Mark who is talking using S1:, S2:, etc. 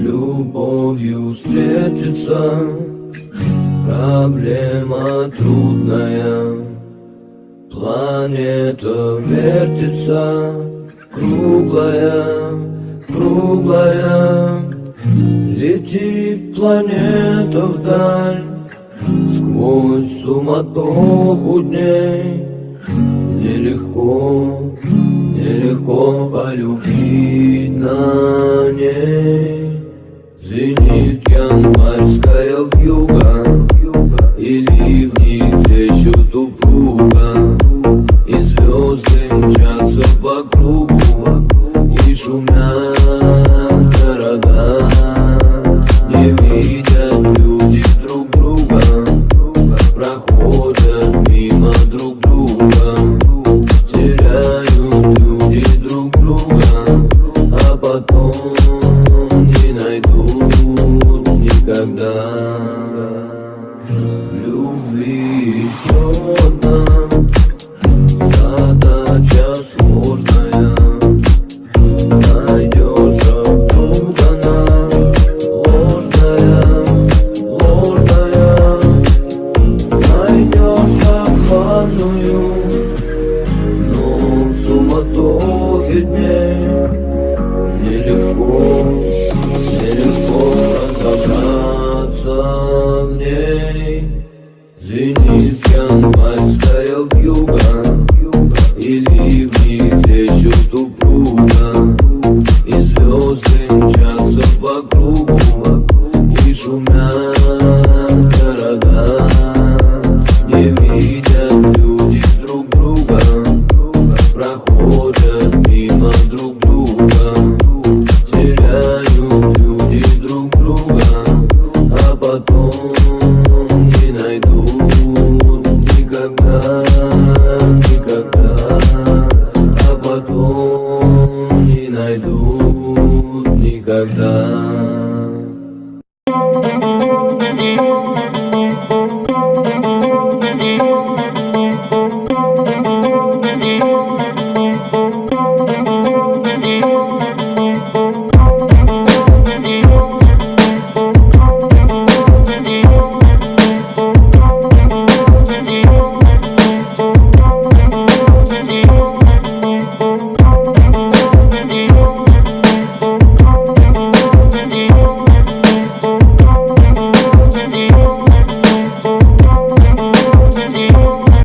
S1: любовью встретиться. Проблема трудная, планета вертится, круглая, круглая. Летит планета вдаль, сквозь суматоху дней. Нелегко, нелегко полюбить на ней. Звенит январская вьюга, и ливни плещут упруго, и звезды мчатся по кругу, и шумят города. Не видят люди друг друга, проходят мимо друг друга. Теряют люди друг друга, а потом не найдут никогда. Любви еще одна задача сложная. Найдешь, а вдруг она ложная, ложная. Найдешь обманную, но в суматохе дней нелегко, нелегко разобраться в ней. Звенит январская вьюга, и ливни плещут упруго, и звезды мчатся по кругу, и шумят города. Не видят люди друг друга, проходят мимо друг друга. Теряют люди друг друга, а потом не найдут никогда, никогда. А потом не найдут никогда.